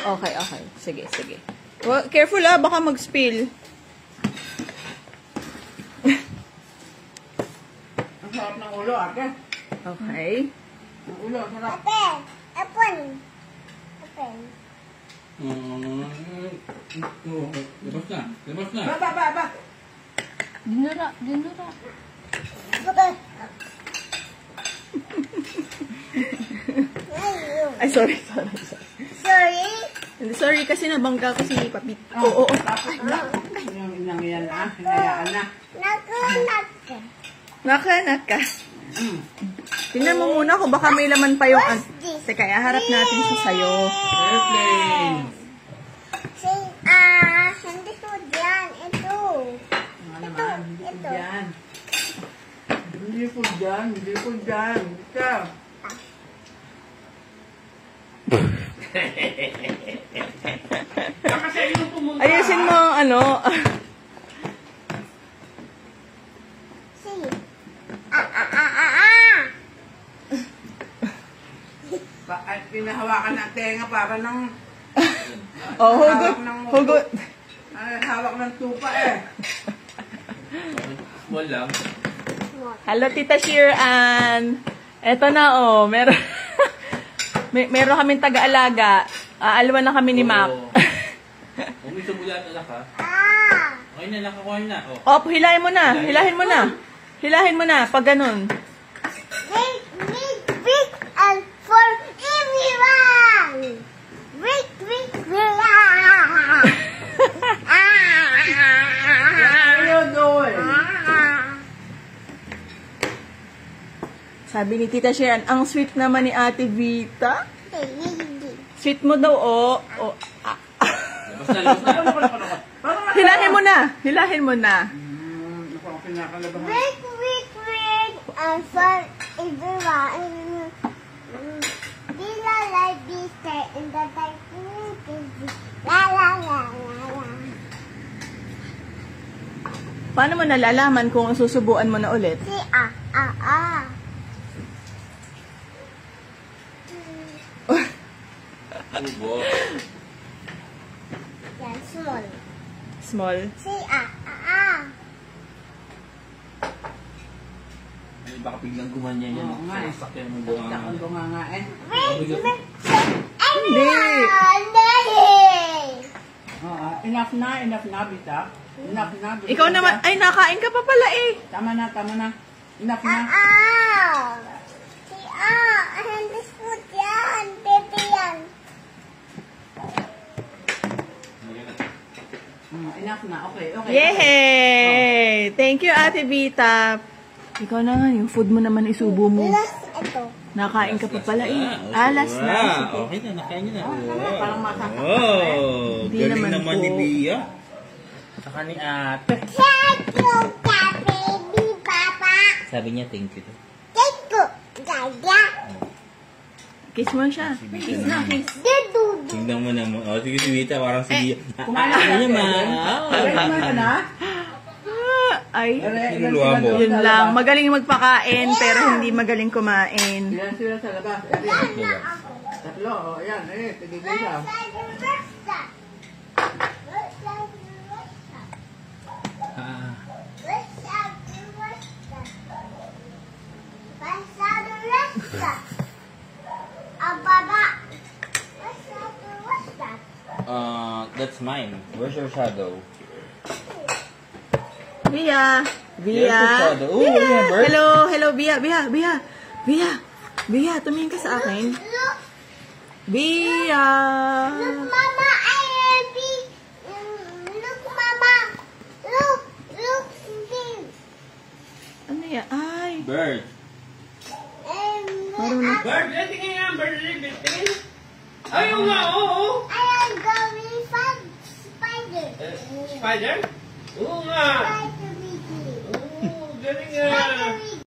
Okay, okay. Sige, sige. Well, careful baka mag-spill. Ang sarap ng ulo, ate. Okay. Ang ulo, sarap. Apple. Labas na. Labas na. Ba. Dinura. Ay, sorry. Sorry kasi nabangga ko si Papit. Oo. Tapos na. Yung inangyan na. Hinayaan na. Naka. Tingnan mo muna kung baka may laman pa yung... Teka, harap natin siya sa'yo. Airplane. Hindi ko dyan. Ito. Nga naman, hindi po dyan. Hindi po dyan. Ito. Ayusin mo ang ano. Pinahawakan ng tenga para ng... Oh, hugot. Hawak ng tupa eh. Small lang. Hello, Tita Shiran. Eto na, meron... meron kaming taga-alaga. Alwan na kami ni Mac. Kung may sumulat, anak ha. Okay na, nakakuha na. Hilahin mo na. Hilahin mo na, pag ganun. Big and for everyone. Big. What are you doing? Sabi ni Tita Sharon, ang sweet naman ni Ate Vita. Sweet mo daw, Labas na. Hilahin mo na. Big and for everyone. Dila like this in the time. La. Paano mo nalalaman kung susubuan mo na ulit? Si Tubo. Yan, small. Small. Si Ay, baka biglang gumanyan yan. Oo nga eh. Sakyan mo bunga. Ang bunga nga eh. Hindi. Enough na, Bita. Enough na. Ikaw naman, ay nakain ka pa pala eh. Tama na. Enough na. Si ang biscuit yan. Bebe yan. Enough na, okay. Yay! Thank you, Ate Vita. Ikaw na nga, yung food mo naman isubo mo. Plus, ito. Nakain ka pa pala eh. Last na. Sige. Okay na, nakain niyo na. Parang masakit. Hindi Galing naman naman po. ni Bia. Saka ni ate. Thank you, baby, papa. Sabi niya, thank you. Thank you, Dada. Kiss mo siya. Kiss na, kiss. Dudu. Tingnan mo na mo. Sige si Bita, parang si Bia. Kumain Ano na. naman? Ay, Tinuluhan mo. yun lang. Magaling magpakain, pero hindi magaling kumain. Ilan sila sa labas? Diba? Tatlo, ayan, tigigil ka. That's mine. Where's your shadow? Bia. There's your shadow. Ooh, yeah, bird. Hello, Bia. Bia, tumingin ka sa akin. Look, Bia. Mama, look, Mama. Look, this. Ano yan? Ay. Bird. Marunong. Bird, tingin nga. Bird, tingin. Ayaw nga, oo. I am going for spider. Spider? Oo nga. Spider baby. Oo, galing nga. Spider